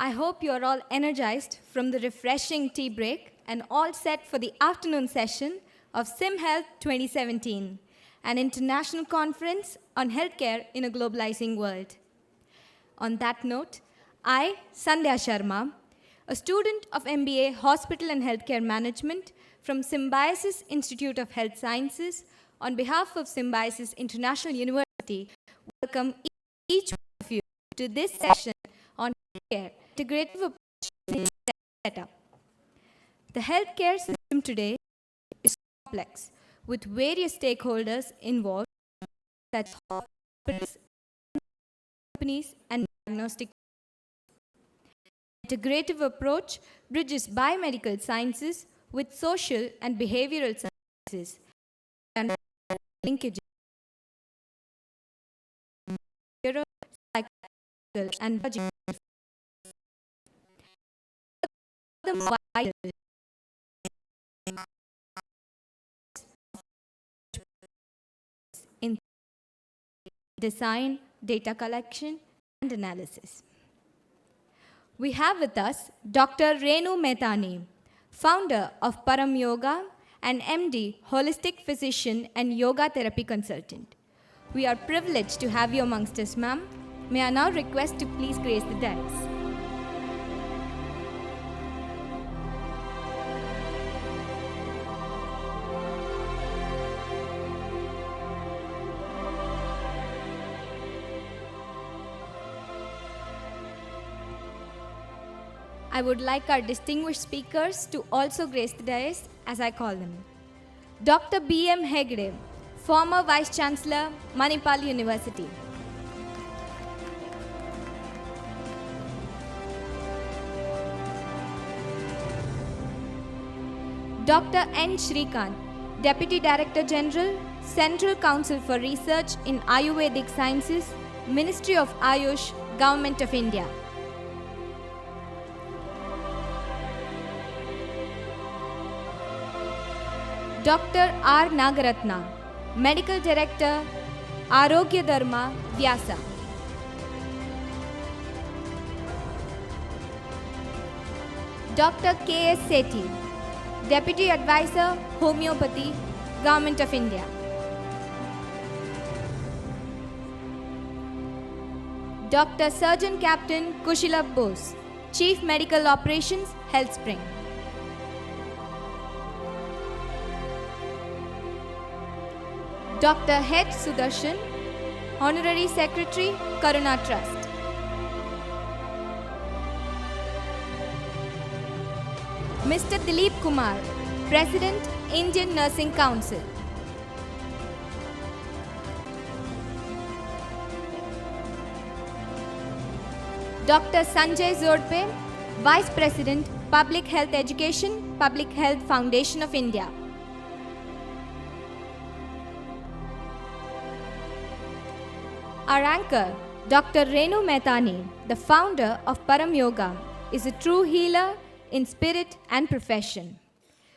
I hope you are all energized from the refreshing tea break and all set for the afternoon session of SYMHEALTH 2017, an international conference on healthcare in a globalizing world. On that note, I, Sandhya Sharma, a student of MBA Hospital and Healthcare Management from Symbiosis Institute of Health Sciences, on behalf of Symbiosis International University, welcome each of you to this session on healthcare, integrative approach in setup. The healthcare system today is complex, with various stakeholders involved, such as hospitals, companies, and diagnostic. Integrative approach bridges biomedical sciences with social and behavioral sciences and linkages psychological and biological in design, data collection, and analysis. We have with us Dr. Renu Mehtani, founder of Param Yoga and MD, holistic physician and yoga therapy consultant. We are privileged to have you amongst us, ma'am. May I now request to please grace the dais. I would like our distinguished speakers to also grace the dais as I call them. Dr. B.M. Hegde, former Vice Chancellor, Manipal University. Dr. N. Shrikant, Deputy Director General, Central Council for Research in Ayurvedic Sciences, Ministry of Ayush, Government of India. Dr. R. Nagaratna, Medical Director, Arogya Dharma, Vyasa. Dr. K. S. Sethi, Deputy Advisor, Homeopathy, Government of India. Dr. Surgeon Captain Kushilabh Bose, Chief Medical Operations, HealthSpring. Dr. H. Sudarshan, Honorary Secretary, Karuna Trust. Mr. Dilip Kumar, President, Indian Nursing Council. Dr. Sanjay Zodpe, Vice President, Public Health Education, Public Health Foundation of India. Our anchor, Dr. Renu Mehtani, the founder of Param Yoga, is a true healer in spirit and profession.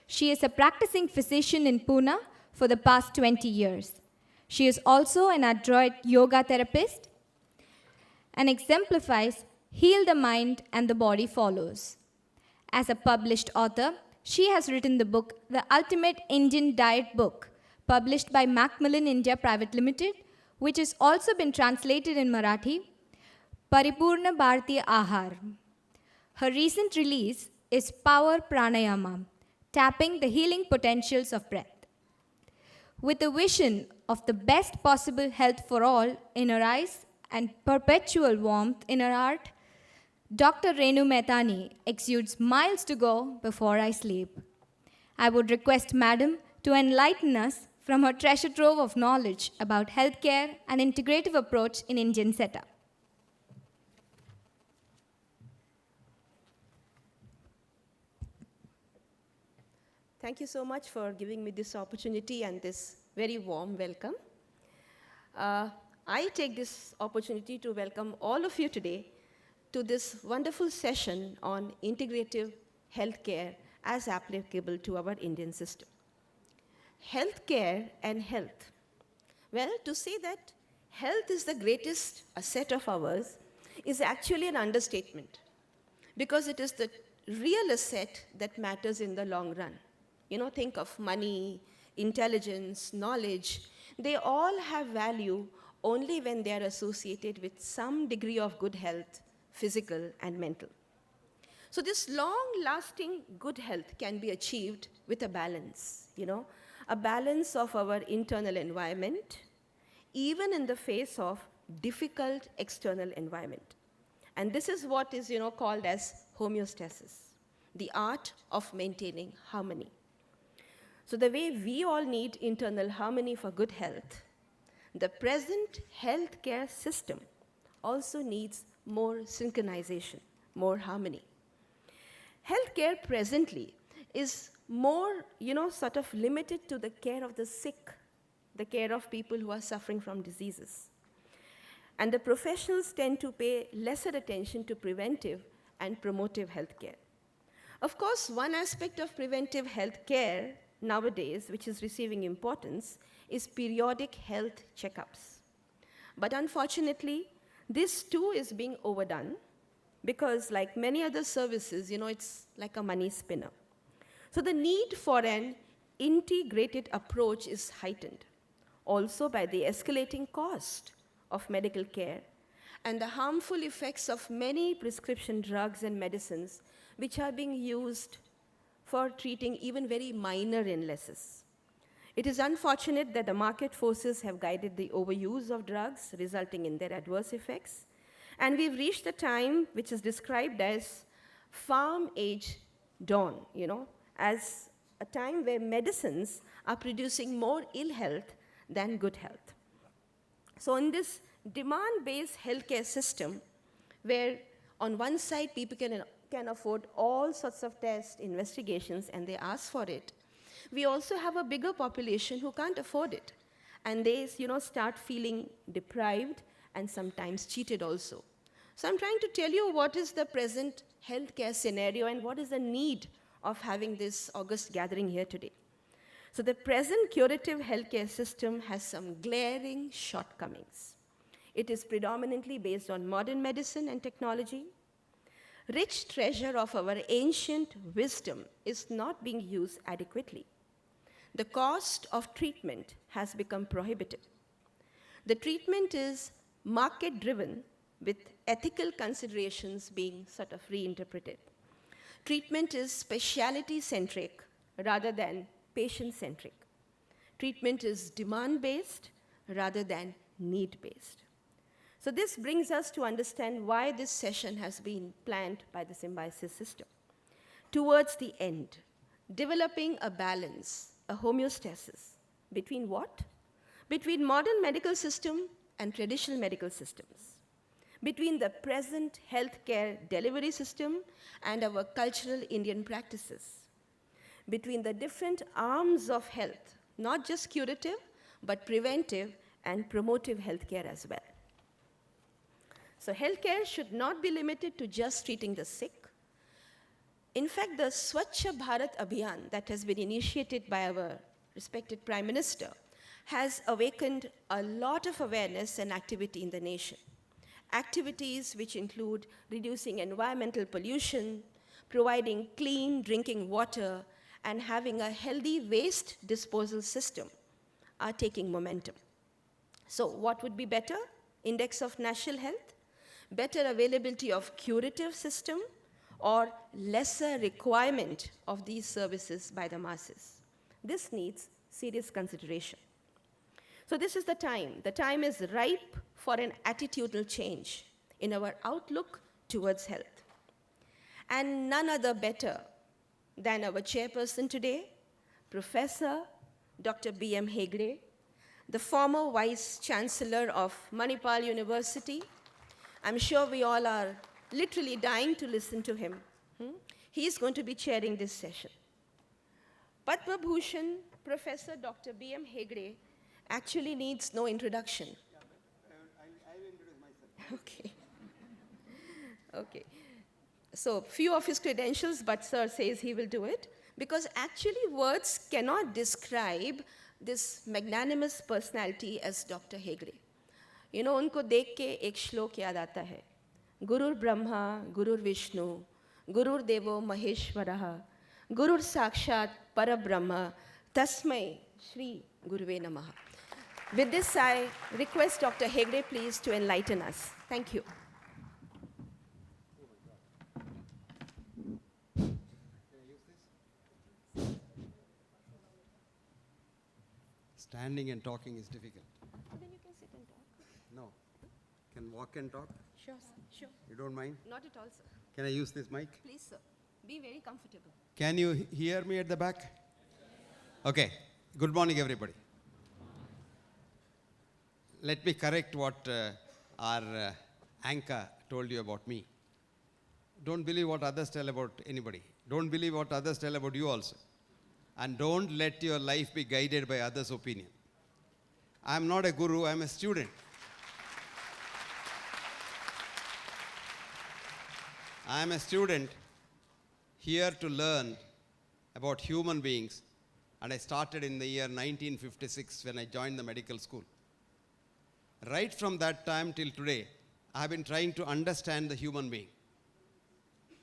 She is a practicing physician in Pune for the past 20 years. She is also an adroit yoga therapist and exemplifies heal the mind and the body follows. As a published author, she has written the book, The Ultimate Indian Diet Book, published by Macmillan India Private Limited, which has also been translated in Marathi, Paripurna Bharatiya Ahar. Her recent release is Power Pranayama, tapping the healing potentials of breath. With a vision of the best possible health for all in her eyes and perpetual warmth in her heart, Dr. Renu Mehtani exudes miles to go before I sleep. I would request Madam to enlighten us from her treasure trove of knowledge about healthcare and integrative approach in Indian setup. Thank you so much for giving me this opportunity and this very warm welcome. I take this opportunity to welcome all of you today to this wonderful session on integrative healthcare as applicable to our Indian system. Healthcare and health. Well, to say that health is the greatest asset of ours is actually an understatement. because it is the real asset that matters in the long run. Think of money, intelligence, knowledge. They all have value only when they are associated with some degree of good health, physical and mental. So this long-lasting good health can be achieved with a balance, a balance of our internal environment, even in the face of difficult external environment. And this is what is, called as homeostasis, the art of maintaining harmony. So the way we all need internal harmony for good health, the present healthcare system also needs more synchronization, more harmony. Healthcare presently is more, sort of limited to the care of the sick, the care of people who are suffering from diseases. And the professionals tend to pay lesser attention to preventive and promotive healthcare. Of course, one aspect of preventive healthcare nowadays, which is receiving importance, is periodic health checkups. But unfortunately, this too is being overdone because, like many other services, it's like a money spinner. So the need for an integrated approach is heightened, also by the escalating cost of medical care and the harmful effects of many prescription drugs and medicines which are being used for treating even very minor illnesses. It is unfortunate that the market forces have guided the overuse of drugs, resulting in their adverse effects. And we've reached a time which is described as farm age dawn, as a time where medicines are producing more ill health than good health. So in this demand-based healthcare system, where on one side people can afford all sorts of tests, investigations, and they ask for it, we also have a bigger population who can't afford it. And they start feeling deprived and sometimes cheated also. So I'm trying to tell you what is the present healthcare scenario and what is the need of having this august gathering here today. So the present curative healthcare system has some glaring shortcomings. It is predominantly based on modern medicine and technology. Rich treasure of our ancient wisdom is not being used adequately. The cost of treatment has become prohibitive. The treatment is market-driven, with ethical considerations being sort of reinterpreted. Treatment is specialty-centric rather than patient-centric. Treatment is demand-based rather than need-based. So this brings us to understand why this session has been planned by the Symbiosis system. Towards the end, developing a balance, a homeostasis, between what? Between modern medical system and traditional medical systems. Between the present healthcare delivery system and our cultural Indian practices. Between the different arms of health, not just curative, but preventive and promotive healthcare as well. So healthcare should not be limited to just treating the sick. In fact, the Swachh Bharat Abhiyan that has been initiated by our respected Prime Minister has awakened a lot of awareness and activity in the nation. Activities which include reducing environmental pollution, providing clean drinking water, and having a healthy waste disposal system are taking momentum. So what would be better? Index of national health, better availability of curative system, or lesser requirement of these services by the masses. This needs serious consideration. So this is the time. The time is ripe for an attitudinal change in our outlook towards health. And none other better than our chairperson today, Professor Dr. B.M. Hegde, the former Vice Chancellor of Manipal University. I'm sure we all are literally dying to listen to him. He is going to be chairing this session. Padma Bhushan Professor Dr. B.M. Hegde actually needs no introduction. Yeah, but I will introduce myself. Okay. Okay. So few of his credentials, but sir says he will do it, because actually words cannot describe this magnanimous personality as Dr. Hegde. उनको देख के एक श्लोक याद आता है, गुरुर ब्रह्मा, गुरुर Vishnu, Gurur Devo Maheshwaraha, Gurur Sakshat Parabrahma, Tasmai Shri Guruve Namaha. With this, I request Dr. Hegde please to enlighten us. Thank you. Standing and talking is difficult. Then you can sit and talk. No. Can walk and talk? Sure, sir. Sure. You don't mind? Not at all, sir. Can I use this mic? Please, sir. Be very comfortable. Can you hear me at the back? Okay. Good morning, everybody. Let me correct what our anchor told you about me. Don't believe what others tell about anybody. Don't believe what others tell about you also. And don't let your life be guided by others' opinion. I'm not a guru, I'm a student. I'm a student here to learn about human beings, and I started in the year 1956 when I joined the medical school. Right from that time till today, I have been trying to understand the human being.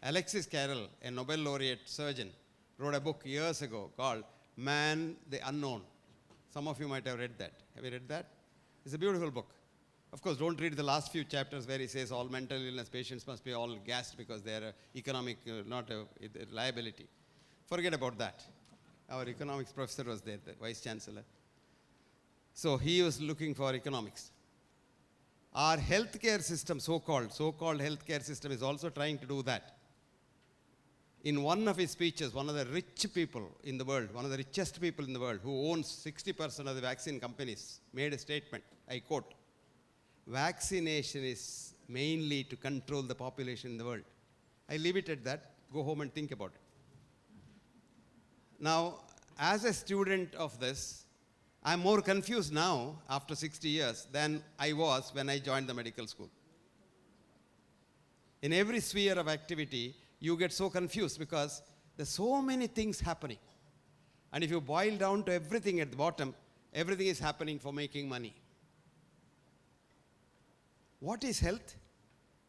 Alexis Carrel, a Nobel laureate surgeon, wrote a book years ago called Man the Unknown. Some of you might have read that. Have you read that? It's a beautiful book. Of course, don't read the last few chapters where he says all mental illness patients must be all gassed because they are economic, not a liability. Forget about that. Our economics professor was there, the vice chancellor. So he was looking for economics. Our healthcare system, so-called healthcare system, is also trying to do that. In one of his speeches, one of the rich people in the world, one of the richest people in the world, who owns 60% of the vaccine companies, made a statement, I quote, "Vaccination is mainly to control the population in the world." I leave it at that. Go home and think about it. Now, as a student of this, I'm more confused now, after 60 years, than I was when I joined the medical school. In every sphere of activity, you get so confused because there's so many things happening. And if you boil down to everything at the bottom, everything is happening for making money. What is health?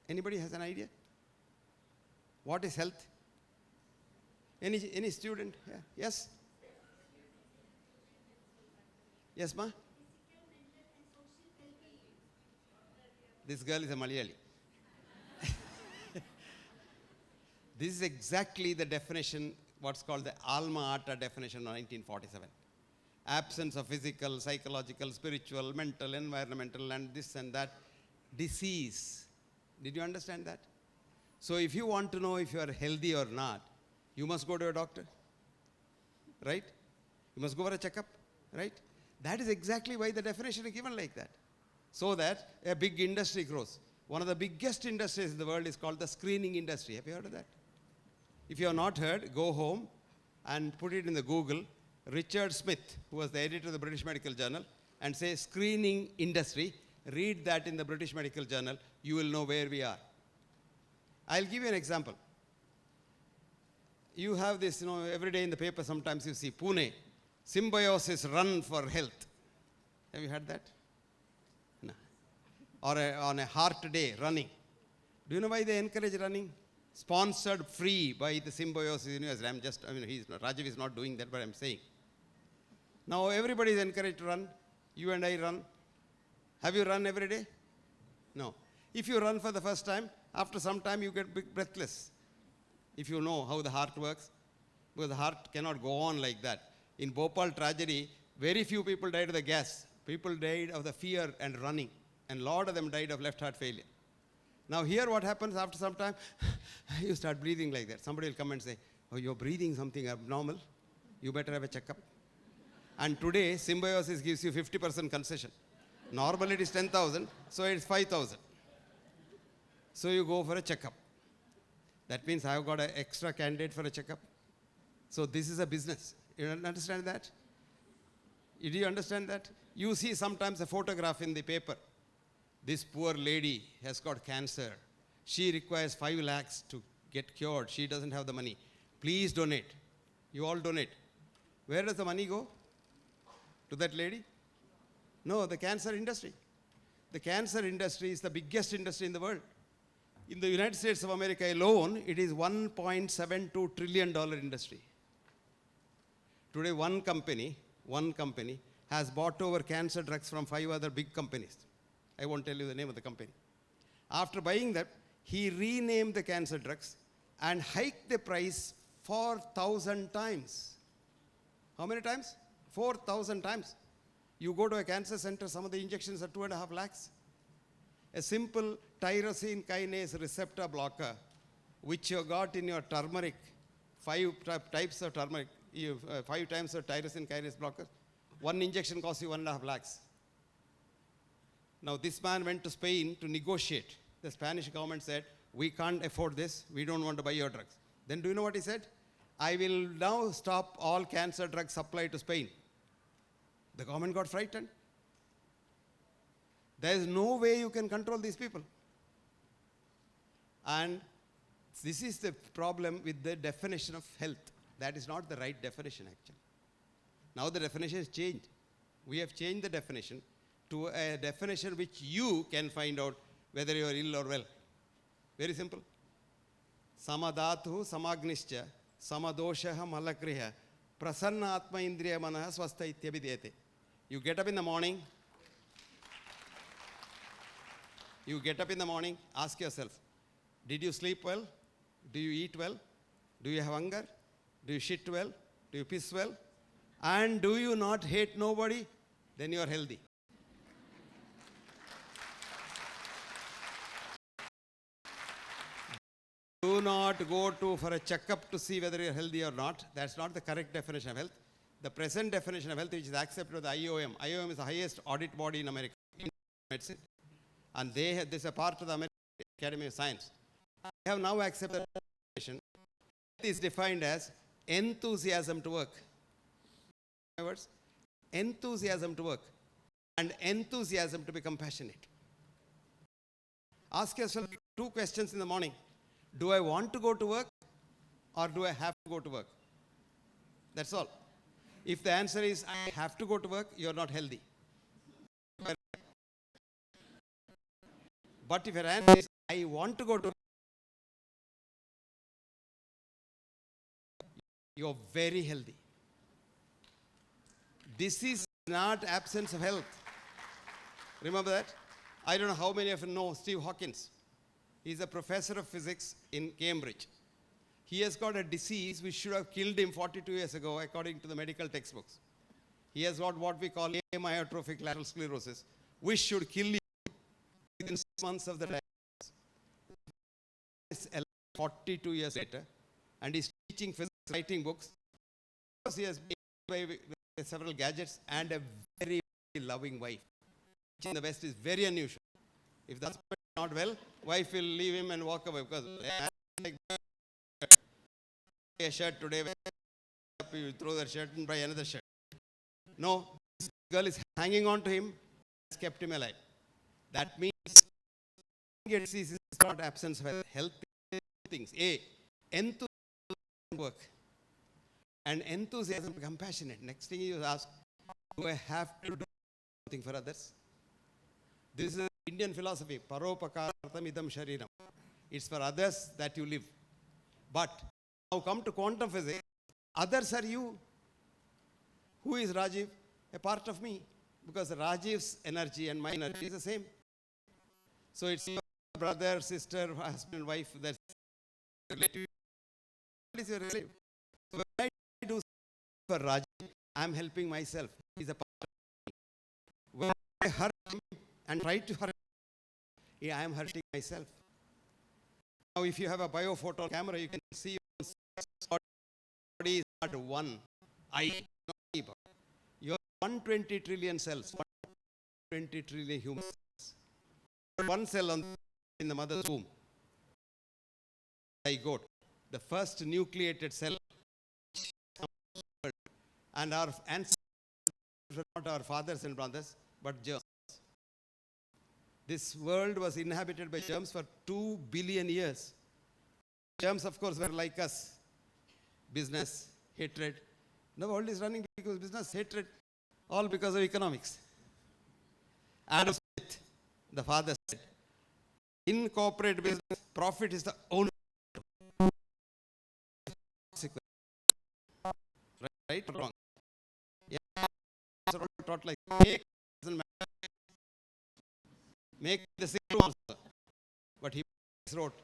Anybody has an idea? What is health? Any student? Yeah. Yes? Yes, ma? This girl is a Malayali. This is exactly the definition, what's called the Alma Ata definition of 1947. Absence of physical, psychological, spiritual, mental, environmental, and this and that. Disease. Did you understand that? So if you want to know if you are healthy or not, you must go to a doctor. Right? You must go for a checkup. Right? That is exactly why the definition is given like that. So that a big industry grows. One of the biggest industries in the world is called the screening industry. Have you heard of that? If you have not heard, go home and put it in the Google. Richard Smith, who was the editor of the British Medical Journal, and say screening industry. Read that in the British Medical Journal. You will know where we are. I'll give you an example. You have this, every day in the paper sometimes you see Pune, symbiosis run for health. Have you heard that? No. Or on a heart day, running. Do you know why they encourage running? Sponsored free by the Symbiosis University. Rajiv is not doing that, but I'm saying. Now everybody is encouraged to run. You and I run. Have you run every day? No. If you run for the first time, after some time you get breathless. If you know how the heart works, because the heart cannot go on like that. In Bhopal tragedy, very few people died of the gas. People died of the fear and running. And a lot of them died of left heart failure. Now here what happens after some time, you start breathing like that. Somebody will come and say, oh, you're breathing something abnormal. You better have a checkup. And today, Symbiosis gives you 50% concession. Normally it is 10,000, so it's 5,000. So you go for a checkup. That means I've got an extra candidate for a checkup. So this is a business. You understand that? Did you understand that? You see sometimes a photograph in the paper. This poor lady has got cancer. She requires 5 lakhs to get cured. She doesn't have the money. Please donate. You all donate. Where does the money go? To that lady? No, the cancer industry. The cancer industry is the biggest industry in the world. In the United States of America alone, it is $1.72 trillion industry. Today, one company has bought over cancer drugs from 5 other big companies. I won't tell you the name of the company. After buying that, he renamed the cancer drugs and hiked the price 4,000 times. How many times? 4,000 times. You go to a cancer center, some of the injections are 2.5 lakhs. A simple tyrosine kinase receptor blocker, which you got in your turmeric, 5 types of turmeric, 5 times of tyrosine kinase blocker, one injection costs you 1.5 lakhs. Now this man went to Spain to negotiate. The Spanish government said, we can't afford this, we don't want to buy your drugs. Then do you know what he said? I will now stop all cancer drug supply to Spain. The government got frightened. There is no way you can control these people. And this is the problem with the definition of health. That is not the right definition, actually. Now the definition has changed. We have changed the definition to a definition which you can find out whether you are ill or well. Very simple. Samadatu samagnischa samadoshaha malakriha prasanna atma indriya manaha swastha ityabhidyate. You get up in the morning, ask yourself, did you sleep well? Do you eat well? Do you have hunger? Do you shit well? Do you piss well? And do you not hate nobody? Then you are healthy. Do not go for a checkup to see whether you are healthy or not. That's not the correct definition of health. The present definition of health, which is accepted by the IOM. IOM is the highest audit body in America, in medicine. And this is a part of the American Academy of Science. They have now accepted the definition. Health is defined as enthusiasm to work. In other words, enthusiasm to work and enthusiasm to be compassionate. Ask yourself 2 questions in the morning. Do I want to go to work or do I have to go to work? That's all. If the answer is I have to go to work, you are not healthy. But if your answer is I want to go to work, you are very healthy. This is not absence of health. Remember that? I don't know how many of you know Steve Hawkins. He's a professor of physics in Cambridge. He has got a disease which should have killed him 42 years ago, according to the medical textbooks. He has got what we call amyotrophic lateral sclerosis, which should kill him within 6 months of the diagnosis. It's 42 years later, and he's teaching physics, writing books. He has several gadgets and a very, very loving wife, which in the West is very unusual. If the husband is not well, wife will leave him and walk away because like a shirt today, you throw that shirt and buy another shirt. No, this girl is hanging on to him, has kept him alive. That means disease is not absence of health. Things. A, enthusiasm work. And enthusiasm, compassionate. Next thing you ask, do I have to do something for others? This is an Indian philosophy. Paropakartam idam shariram. It's for others that you live. But now come to quantum physics. Others are you. Who is Rajiv? A part of me. Because Rajiv's energy and my energy is the same. So it's your brother, sister, husband, wife. That's relative. What is your relative? So when I do for Rajiv, I'm helping myself. He's a part of me. When I hurt him and try to hurt him, I am hurting myself. Now if you have a biophoton camera, you can see your body is not one eye. You have 120 trillion cells, 120 trillion human cells. One cell in the mother's womb. Zygote, the first nucleated cell. And our ancestors were not our fathers and brothers, but germs. This world was inhabited by germs for 2 billion years. Germs, of course, were like us. Business, hatred. The world is running because of business, hatred, all because of economics. Adam Smith, the father, said, In corporate business, profit is the only consequence. Right or wrong? Yeah, taught like doesn't matter. Make the sick room also. But he wrote,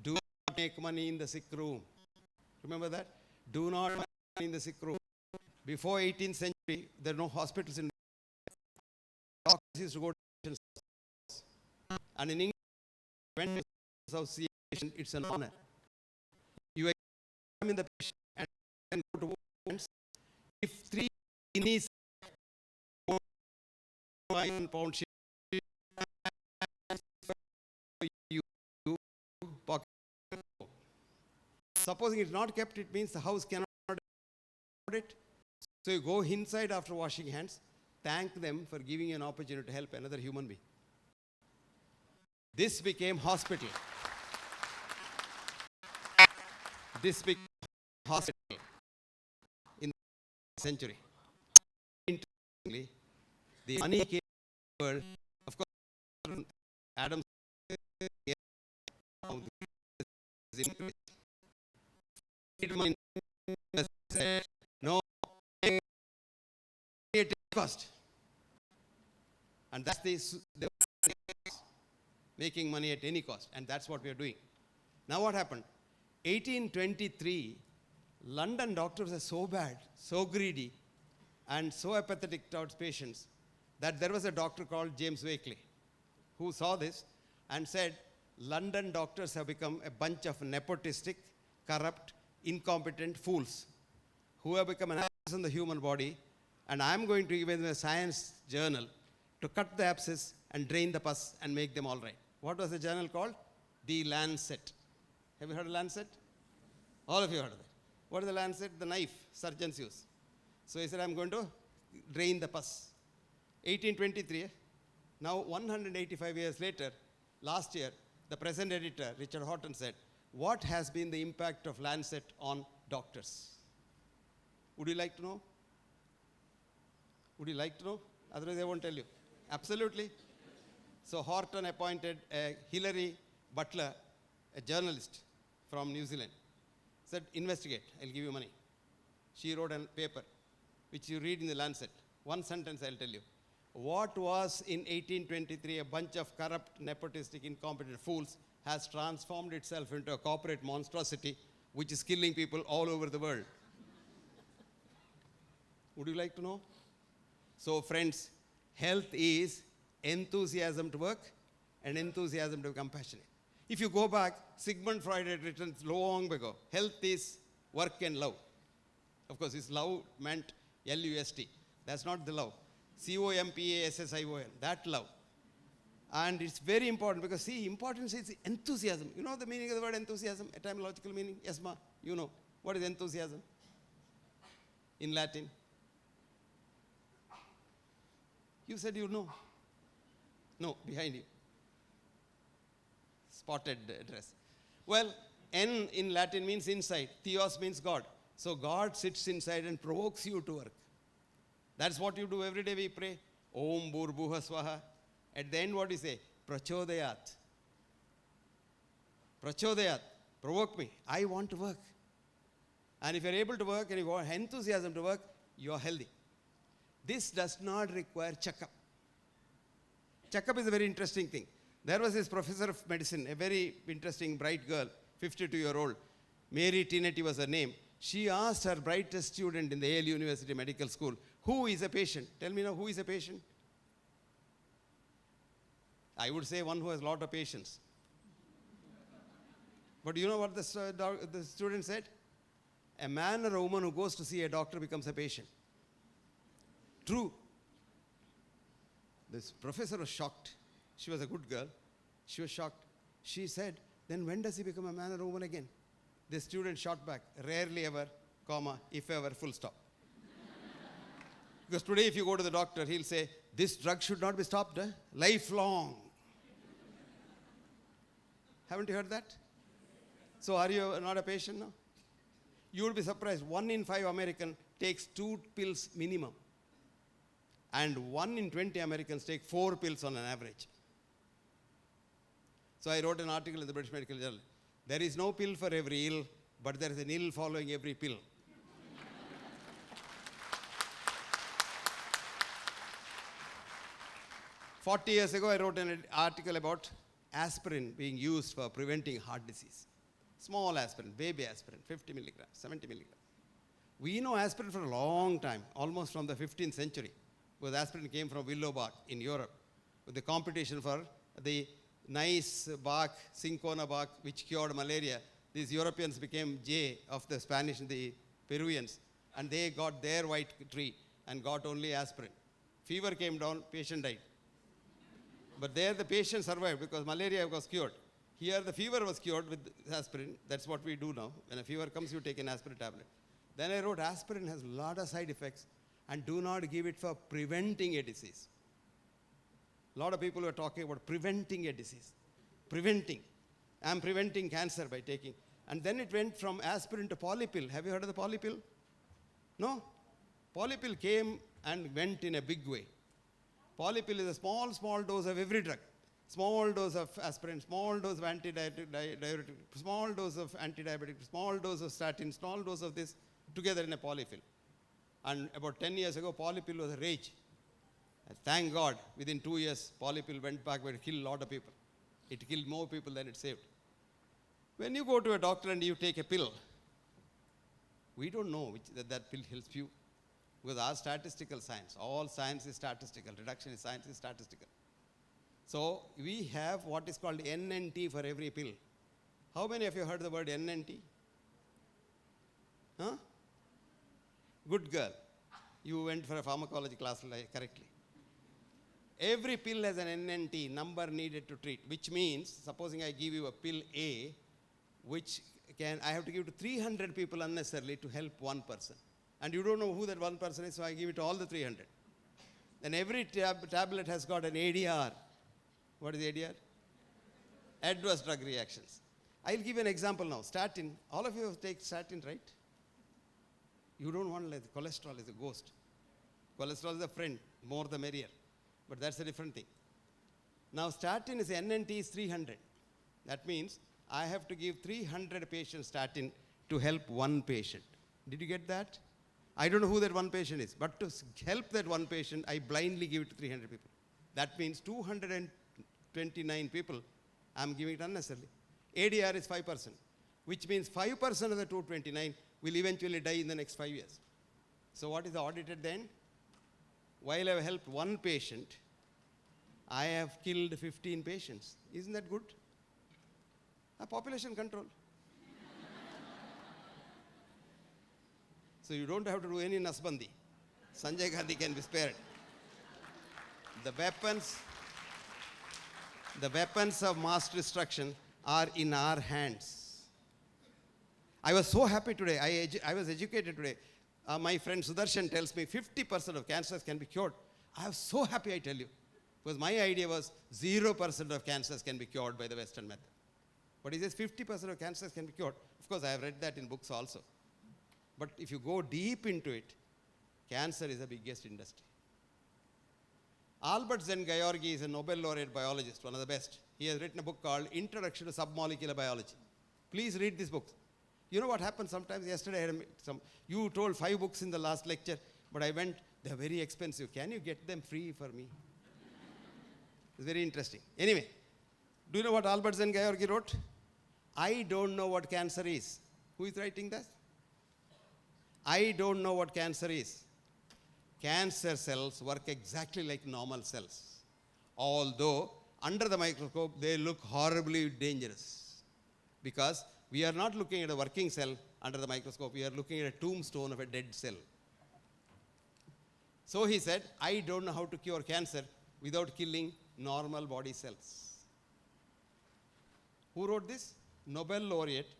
do not make money in the sick room. Remember that? Do not make money in the sick room. Before 18th century, there were no hospitals in doctors used to go to patients' house. And in England, when association, it's an honor. You examine the patient and then go to patients. If 3 guineas, £1 ship, you pocket. Supposing it's not kept, it means the house cannot afford it. So you go inside after washing hands, thank them for giving you an opportunity to help another human being. This became hospital. This became hospital in the century. Interestingly, the money came to the world. Of course, Adam said, no, it cost. And that's the making money at any cost. And that's what we are doing. Now what happened? 1823, London doctors are so bad, so greedy, and so apathetic towards patients that there was a doctor called James VIII who saw this and said, London doctors have become a bunch of nepotistic, corrupt, incompetent fools who have become an abscess in the human body, and I'm going to give them a science journal to cut the abscess and drain the pus and make them all right. What was the journal called? The Lancet. Have you heard of Lancet? All of you heard of it. What is the Lancet? The knife surgeons use. So he said, I'm going to drain the pus. 1823, now 185 years later, last year, the present editor, Richard Horton, said, what has been the impact of Lancet on doctors? Would you like to know? Would you like to know? Otherwise, I won't tell you. Absolutely. So Horton appointed Hilary Butler, a journalist from New Zealand. Said, investigate, I'll give you money. She wrote a paper, which you read in the Lancet. One sentence I'll tell you. What was in 1823 a bunch of corrupt, nepotistic, incompetent fools has transformed itself into a corporate monstrosity which is killing people all over the world. Would you like to know? So friends, health is enthusiasm to work and enthusiasm to be compassionate. If you go back, Sigmund Freud had written long ago, health is work and love. Of course, his love meant L-U-S-T. That's not the love. C-O-M-P-A-S-S-I-O-N, that love. And it's very important because, see, importance is enthusiasm. You know the meaning of the word enthusiasm, etymological meaning? Yes, ma, you know. What is enthusiasm in Latin? You said you know. No, behind you. Spotted dress. Well, N in Latin means inside. Theos means God. So God sits inside and provokes you to work. That's what you do every day. We pray. Om Bhurbuha Swaha. At the end, what do you say? Prachodayat. Prachodayat. Provoke me. I want to work. And if you're able to work and you have enthusiasm to work, you're healthy. This does not require checkup. Checkup is a very interesting thing. There was this professor of medicine, a very interesting, bright girl, 52-year-old. Mary Tinetti was her name. She asked her brightest student in the Yale University Medical School, who is a patient? Tell me now, who is a patient? I would say one who has a lot of patience. But you know what the student said? A man or a woman who goes to see a doctor becomes a patient. True. This professor was shocked. She was a good girl. She was shocked. She said, then when does he become a man or a woman again? The student shot back, rarely ever, comma, if ever, full stop. Because today if you go to the doctor, he'll say, this drug should not be stopped, lifelong. Haven't you heard that? So are you not a patient now? You will be surprised. 1 in 5 Americans takes 2 pills minimum. And 1 in 20 Americans take 4 pills on an average. So I wrote an article in the British Medical Journal. There is no pill for every ill, but there is an ill following every pill. "40 years ago, I wrote an article about aspirin being used for preventing heart disease. Small aspirin, baby aspirin, 50 milligrams, 70 milligrams. We know aspirin for a long time, almost from the 15th century, because aspirin came from willow bark in Europe, with the competition for the nice bark, cinchona bark, which cured malaria. These Europeans became J of the Spanish and the Peruvians, and they got their white tree and got only aspirin. Fever came down, patient died. But there the patient survived because malaria was cured. Here the fever was cured with aspirin. That's what we do now. When a fever comes, you take an aspirin tablet. Then I wrote, aspirin has a lot of side effects, and do not give it for preventing a disease. A lot of people are talking about preventing a disease. Preventing. I'm preventing cancer by taking. And then it went from aspirin to polypill. Have you heard of the polypill? No? Polypill came and went in a big way. Polypill is a small, small dose of every drug. Small dose of aspirin, small dose of antidiuretic, small dose of antidiabetic, small dose of statin, small dose of this, together in a polypill. And about 10 years ago, polypill was a rage. And thank God, within 2 years, polypill went back, but it killed a lot of people. It killed more people than it saved. When you go to a doctor and you take a pill, we don't know that pill helps you. Because our statistical science, all science is statistical, reductionist science is statistical. So we have what is called NNT for every pill. How many of you heard the word NNT? Huh? Good girl. You went for a pharmacology class correctly. Every pill has an NNT, number needed to treat, which means, supposing I give you a pill A, which I have to give to 300 people unnecessarily to help one person. And you don't know who that one person is, so I give it to all the 300. Then every tablet has got an ADR. What is ADR? Adverse drug reactions. I'll give you an example now. Statin. All of you take statin, right? You don't want like cholesterol is a ghost. Cholesterol is a friend. More the merrier. But that's a different thing. Now statin is NNT is 300. That means I have to give 300 patients statin to help one patient. Did you get that? I don't know who that one patient is, but to help that one patient, I blindly give it to 300 people. That means 229 people, I'm giving it unnecessarily. ADR is 5%, which means 5% of the 229 will eventually die in the next 5 years. So what is the audit at the end? While I have helped one patient, I have killed 15 patients. Isn't that good? Population control. So you don't have to do any nasbandi. Sanjay Gandhi can be spared. The weapons of mass destruction are in our hands. I was so happy today. I was educated today. My friend Sudarshan tells me 50% of cancers can be cured. I was so happy, I tell you. Because my idea was 0% of cancers can be cured by the Western method. But he says 50% of cancers can be cured. Of course, I have read that in books also. But if you go deep into it, cancer is the biggest industry. Albert Szent-Györgyi is a Nobel laureate biologist, one of the best. He has written a book called Introduction to Submolecular Biology. Please read this book. You know what happens sometimes? Yesterday, you told 5 books in the last lecture, but I went, they're very expensive. Can you get them free for me? It's very interesting. Anyway, do you know what Albert Szent-Györgyi wrote? I don't know what cancer is. Who is writing that? I don't know what cancer is. Cancer cells work exactly like normal cells. Although, under the microscope, they look horribly dangerous. Because we are not looking at a working cell under the microscope. We are looking at a tombstone of a dead cell. So he said, I don't know how to cure cancer without killing normal body cells. Who wrote this? Nobel laureate.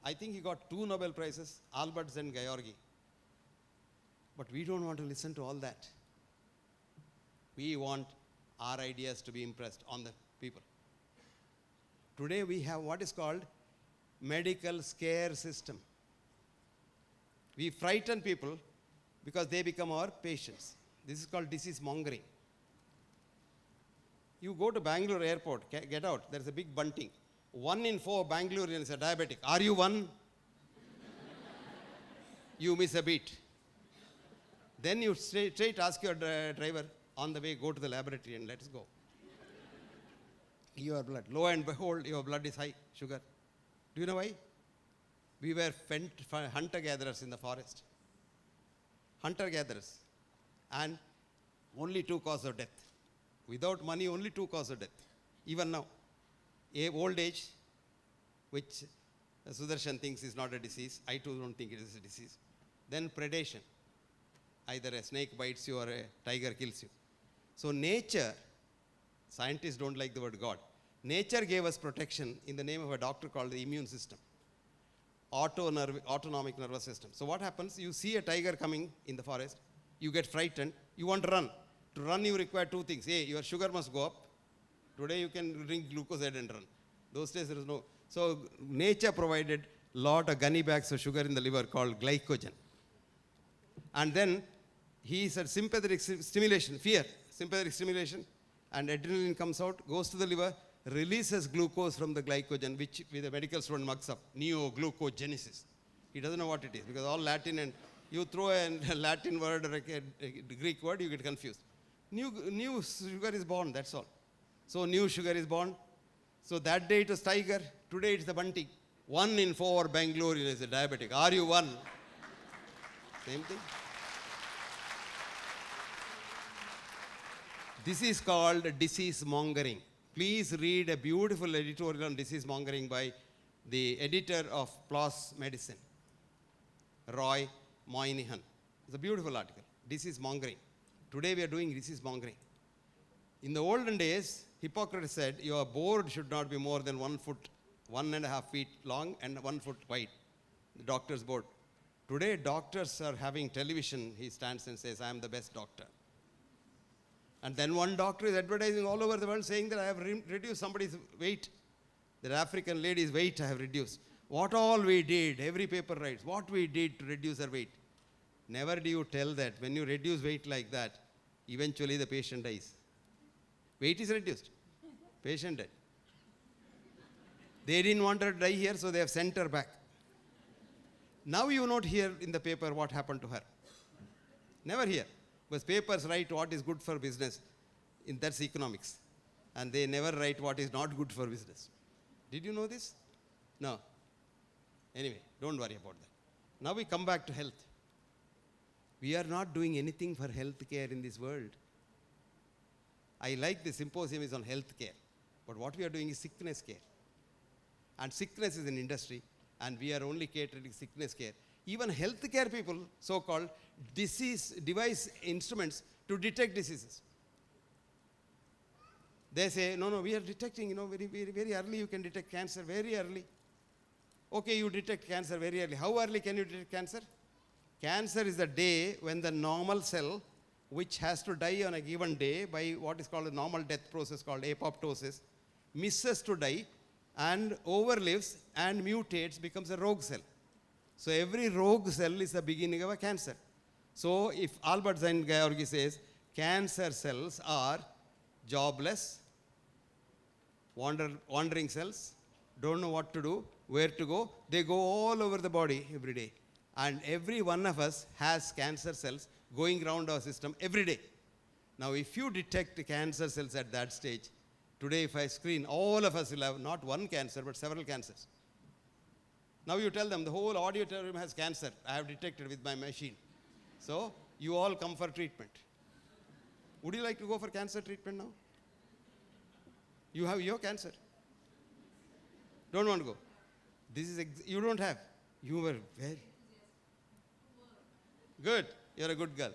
I think he got 2 Nobel Prizes, Albert Szent-Györgyi. But we don't want to listen to all that. We want our ideas to be impressed on the people. Today we have what is called medical scare system. We frighten people because they become our patients. This is called disease mongering. You go to Bangalore airport, get out, there's a big bunting. 1 in 4 Bangaloreans are diabetic. Are you one? You miss a beat. Then you straight ask your driver, on the way, go to the laboratory and let's go. Your blood. Lo and behold, your blood is high, sugar. Do you know why? We were hunter-gatherers in the forest. Hunter-gatherers. And only 2 causes of death. Without money, only 2 causes of death. Even now. Old age, which Sudarshan thinks is not a disease. I too don't think it is a disease. Then predation. Either a snake bites you or a tiger kills you. So nature, scientists don't like the word God. Nature gave us protection in the name of a doctor called the immune system. Autonomic nervous system. So what happens? You see a tiger coming in the forest. You get frightened. You want to run. To run, you require 2 things. A, your sugar must go up. Today you can drink Glucosade and run. Those days there is no. So nature provided lot of gunny bags of sugar in the liver called glycogen. And then he said sympathetic stimulation, fear, sympathetic stimulation, and adrenaline comes out, goes to the liver, releases glucose from the glycogen, which with a medical student mugs up, neoglucogenesis. He doesn't know what it is because all Latin, and you throw a Latin word or a Greek word, you get confused. New sugar is born, that's all. So new sugar is born. So that day it was tiger, today it's the bunting. 1 in 4 Bangaloreans is a diabetic. Are you one? Same thing. This is called disease mongering. Please read a beautiful editorial on disease mongering by the editor of PLOS Medicine, Roy Moynihan. It's a beautiful article. Disease mongering. Today we are doing disease mongering. In the olden days, Hippocrates said your board should not be more than 1 foot, 1.5 feet long and 1 foot wide. The doctor's board. Today doctors are having television. He stands and says, I am the best doctor. And then one doctor is advertising all over the world saying that I have reduced somebody's weight. That African lady's weight I have reduced. What all we did, every paper writes, what we did to reduce her weight. Never do you tell that when you reduce weight like that, eventually the patient dies. Weight is reduced. Patient dead. They didn't want her to die here, so they have sent her back. Now you not hear in the paper what happened to her. Never hear. Because papers write what is good for business. That's economics. And they never write what is not good for business. Did you know this? No. Anyway, don't worry about that. Now we come back to health. We are not doing anything for health care in this world. I like the symposium is on health care. But what we are doing is sickness care. And sickness is an industry. And we are only catering sickness care. Even healthcare people, so-called, devise instruments to detect diseases. They say, no, we are detecting, very early you can detect cancer, very early. Okay, you detect cancer very early. How early can you detect cancer? Cancer is the day when the normal cell, which has to die on a given day by what is called a normal death process called apoptosis, misses to die and overlives and mutates, becomes a rogue cell. So every rogue cell is the beginning of a cancer. So if Albert Einstein says cancer cells are jobless, wandering cells, don't know what to do, where to go, they go all over the body every day. And every one of us has cancer cells going around our system every day. Now if you detect cancer cells at that stage, today if I screen, all of us will have not one cancer but several cancers. Now you tell them the whole auditorium has cancer. I have detected with my machine. So you all come for treatment. Would you like to go for cancer treatment now? You have your cancer. Don't want to go. This is you don't have. You were very good. You're a good girl.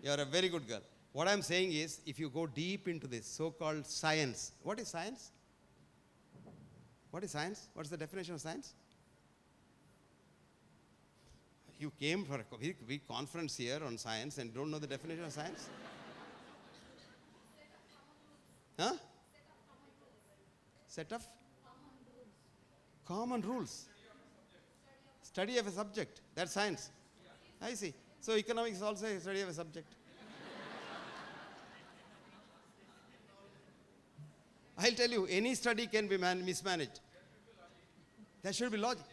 You're a very good girl. What I'm saying is, if you go deep into this so-called science, what is science? What is science? What's the definition of science? You came for a big conference here on science and don't know the definition of science? Huh? Set of common rules. Study of a subject. That's science. I see. So economics is also a study of a subject. I'll tell you, any study can be mismanaged. There should be logic.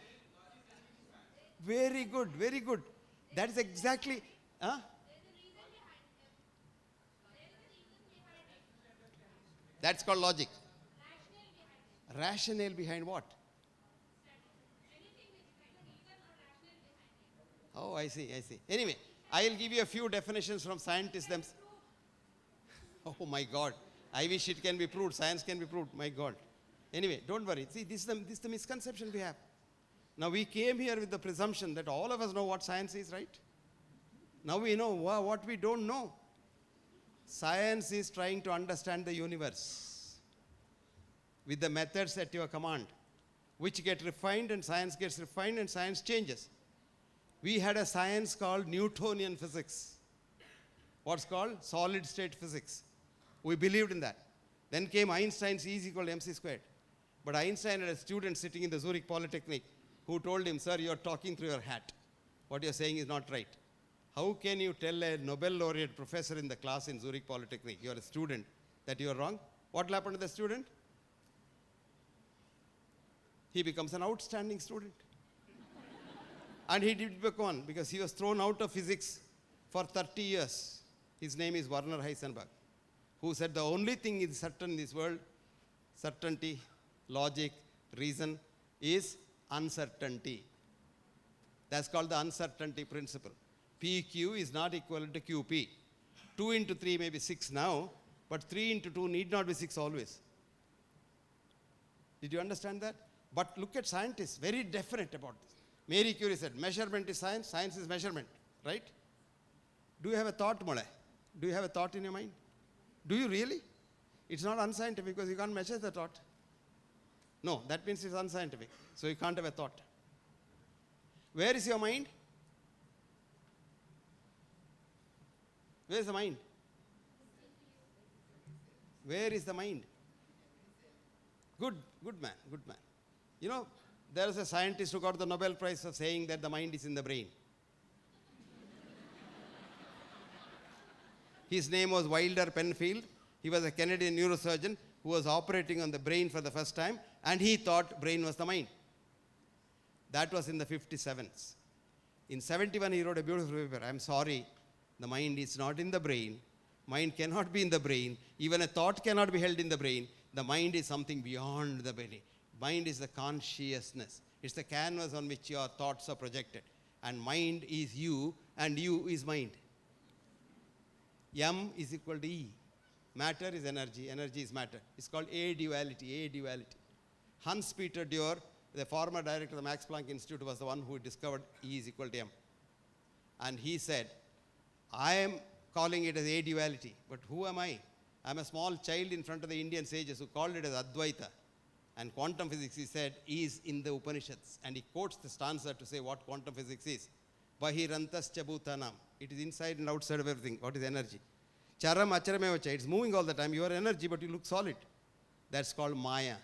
Very good, very good. That is exactly. Huh? That's called logic. Rationale behind what? Oh, I see, I see. Anyway, I'll give you a few definitions from scientists themselves. Oh my God. I wish it can be proved. Science can be proved. My God. Anyway, don't worry. See, this is the misconception we have. Now, we came here with the presumption that all of us know what science is, right? Now we know what we don't know. Science is trying to understand the universe with the methods at your command, which get refined, and science gets refined, and science changes. We had a science called Newtonian physics. What's called solid state physics. We believed in that. Then came Einstein's E is equal to mc squared. But Einstein had a student sitting in the Zurich Polytechnic who told him, sir, you're talking through your hat. What you're saying is not right. How can you tell a Nobel laureate professor in the class in Zurich Polytechnic, you're a student, that you're wrong? What will happen to the student? He becomes an outstanding student. And he did become one because he was thrown out of physics for 30 years. His name is Werner Heisenberg, who said the only thing is certain in this world, certainty, logic, reason, is uncertainty. That's called the uncertainty principle. PQ is not equivalent to QP. 2 into 3 may be 6 now, but 3 into 2 need not be 6 always. Did you understand that? But look at scientists, very definite about this. Marie Curie said, measurement is science, science is measurement, right? Do you have a thought, Mole? Do you have a thought in your mind? Do you really? It's not unscientific because you can't measure the thought. No, that means it's unscientific. So you can't have a thought. Where is your mind? Where is the mind? Where is the mind? Good man, good man. You know, there is a scientist who got the Nobel Prize for saying that the mind is in the brain. His name was Wilder Penfield. He was a Canadian neurosurgeon who was operating on the brain for the first time, and he thought brain was the mind. That was in the 57s. In 71, he wrote a beautiful paper. I'm sorry, the mind is not in the brain. Mind cannot be in the brain. Even a thought cannot be held in the brain. The mind is something beyond the brain. Mind is the consciousness. It's the canvas on which your thoughts are projected. And mind is you, and you is mind. M is equal to E. Matter is energy, energy is matter. It's called a-duality, a-duality. Hans-Peter Dürr, the former director of the Max Planck Institute, was the one who discovered E is equal to M. And he said, I am calling it as a-duality, but who am I? I'm a small child in front of the Indian sages who called it as Advaita. And quantum physics, he said, is in the Upanishads. And he quotes the stanza to say what quantum physics is. Bahirantascha bhutanam. It is inside and outside of everything. What is energy? Charam acharamevacha. It's moving all the time. You are energy, but you look solid. That's called Maya.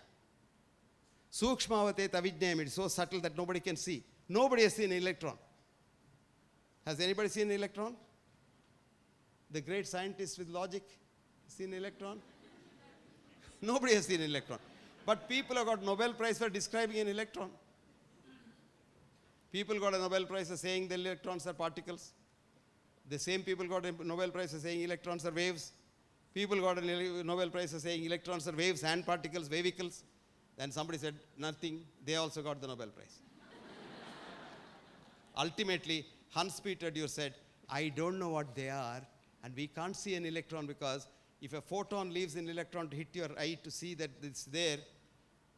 Sukshmavate tavijnayam. It is so subtle that nobody can see. Nobody has seen an electron. Has anybody seen an electron? The great scientist with logic seen an electron? Nobody has seen an electron. But people have got Nobel Prize for describing an electron. People got a Nobel Prize for saying the electrons are particles. The same people got a Nobel Prize for saying electrons are waves. People got a Nobel Prize for saying electrons are waves and particles, wavicles. Then somebody said nothing. They also got the Nobel Prize. Ultimately, Hans-Peter Dürr said, I don't know what they are, and we can't see an electron because if a photon leaves an electron to hit your eye to see that it's there,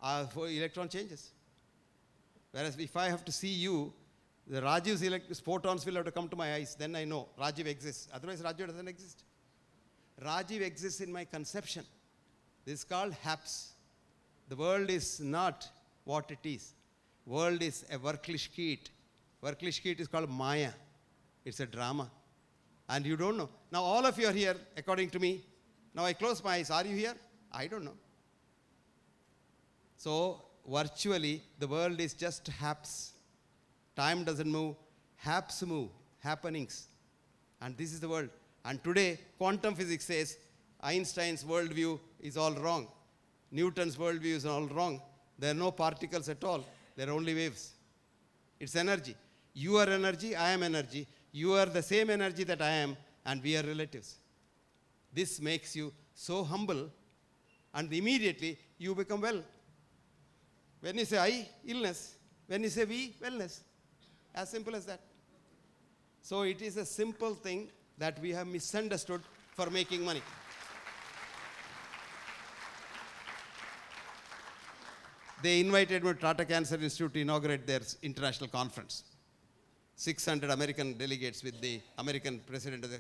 electron changes. Whereas if I have to see you, the Rajiv's photons will have to come to my eyes. Then I know Rajiv exists. Otherwise, Rajiv doesn't exist. Rajiv exists in my conception. This is called haps. The world is not what it is. World is a Verklichkeit. Verklichkeit is called Maya. It's a drama. And you don't know. Now all of you are here, according to me. Now I close my eyes. Are you here? I don't know. So virtually, the world is just haps. Time doesn't move. Haps move. Happenings. And this is the world. And today, quantum physics says Einstein's worldview is all wrong. Newton's worldview is all wrong. There are no particles at all. There are only waves. It's energy. You are energy, I am energy. You are the same energy that I am, and we are relatives. This makes you so humble, and immediately you become well. When you say I, illness. When you say we, wellness. As simple as that. So it is a simple thing that we have misunderstood for making money. They invited me to Tata Cancer Institute to inaugurate their international conference. 600 American delegates with the American president of the